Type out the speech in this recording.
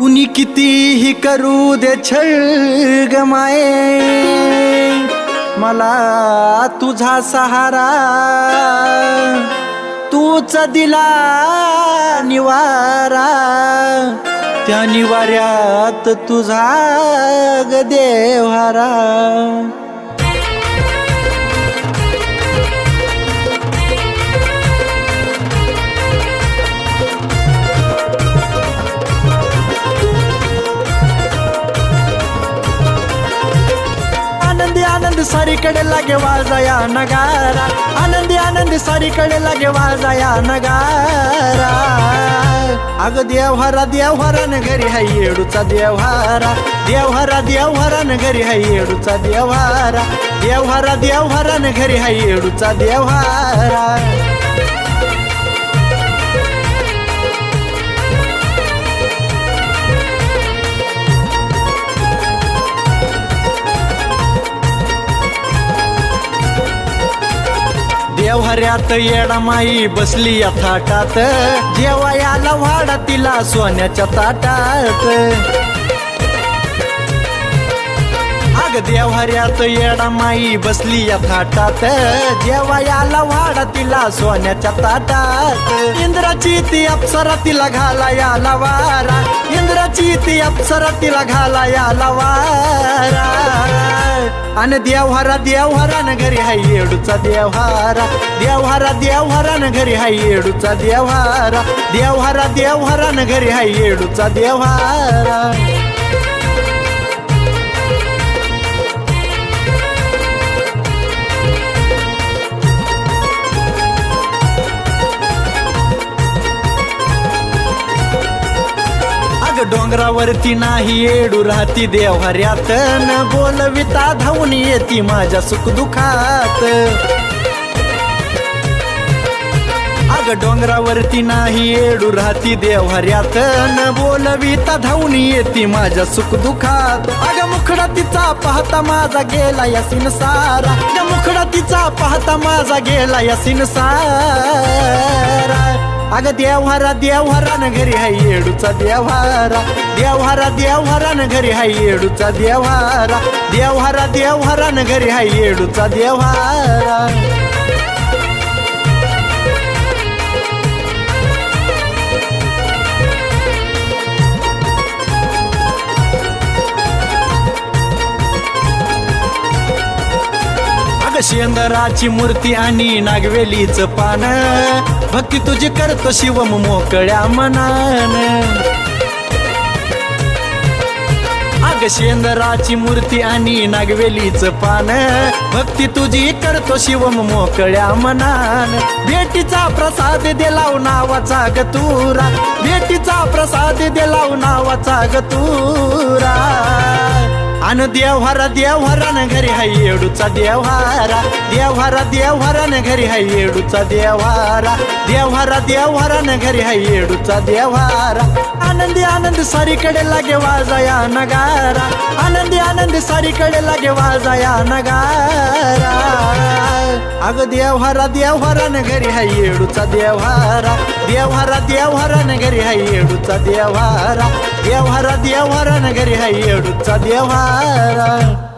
कुणी कितीही करू दे छळ ग माये, मला तुझा सहारा तूच दिला निवारा, त्या निवाऱ्यात तुझा ग देव्हारा. आनंदी सारीकडे लागे वाजाया नगारा, आनंदी आनंदी सारीकडे लागे वाजाया नगारा. अग देव्हारा देव्हारा न घरी हाय येडूचा देव्हारा, देव्हारा देव्हारा न घरी हाय येडूचा देव्हारा, देव्हारा देव्हारा न घरी हाय येडूचा देव्हारा. देव्हाऱ्यात येडामाई बसली या थाटात, जेवायाला वाडा तिला सोन्याच्या ताटात. अग देव्हाऱ्यात येडामाई बसली या थाटात, जेवायाला वाडा तिला सोन्याच्या ताटात. इंद्राची ती अप्सरा तिला घालायाला वारा, इंद्राची ती अप्सरा तिला घालायाला वारा. अन देव्हारा देव्हारा न घरी हाय येडूचा देव्हारा, देव्हारा देव्हारा न घरी हाय येडूचा देव्हारा, देव्हारा देव्हारा न घरी हाय येडूचा देव्हारा. डोंगरावरती नाही येडू राहती देव्हाऱ्यात, न बोलविता धावून येती माझ्या सुखदुखात. अग डोंगरावरती नाही येडू राहती देव्हाऱ्यात, न बोलविता धावून येती माझ्या सुखदुखात. अग मुखडा तिचा पाहता माझा गेला या सिनसारा, अग मुखडा तिचा पाहता माझा गेला या सिनसारा. अग देव्हारा देव्हारा न घरी हाय येडूचा देव्हारा, देव्हारा देव्हारा न घरी हाय येडूचा देव्हारा, देव्हारा देव्हारा न घरी हाय येडूचा देव्हारा. शेंदराची मूर्ती आणि नागवेलीच पान, भक्ती तुझी करतो शिवम मोकळ्या मनान. अग शेंदराची मूर्ती आणि नागवेलीच पान, भक्ती तुझी करतो शिवम मोकळ्या मनान. भेटीचा प्रसाद देलाव नावाचा गतुरा, भेटीचा प्रसाद देलाव नावाचा गतुरा. अन देव्हारा देव्हारा न घरी हाय येडूचा देव्हारा, देव्हारा देव्हारा न घरी हाय येडूचा देव्हारा, देव्हारा देव्हारा न घरी हाय येडूचा देव्हारा. आनंदी आनंदी सारीकडे लागे वाजाया नगारा, आनंदी आनंदी सारीकडे लागे वाजाया नगारा. अग देव्हारा देव्हारा न घरी हाय येडूचा देव्हारा, देव्हारा देव्हारा न घरी हाय येडूचा देव्हारा, देव्हारा देव्हारा न घरी हाय येडूचा देव्हारा.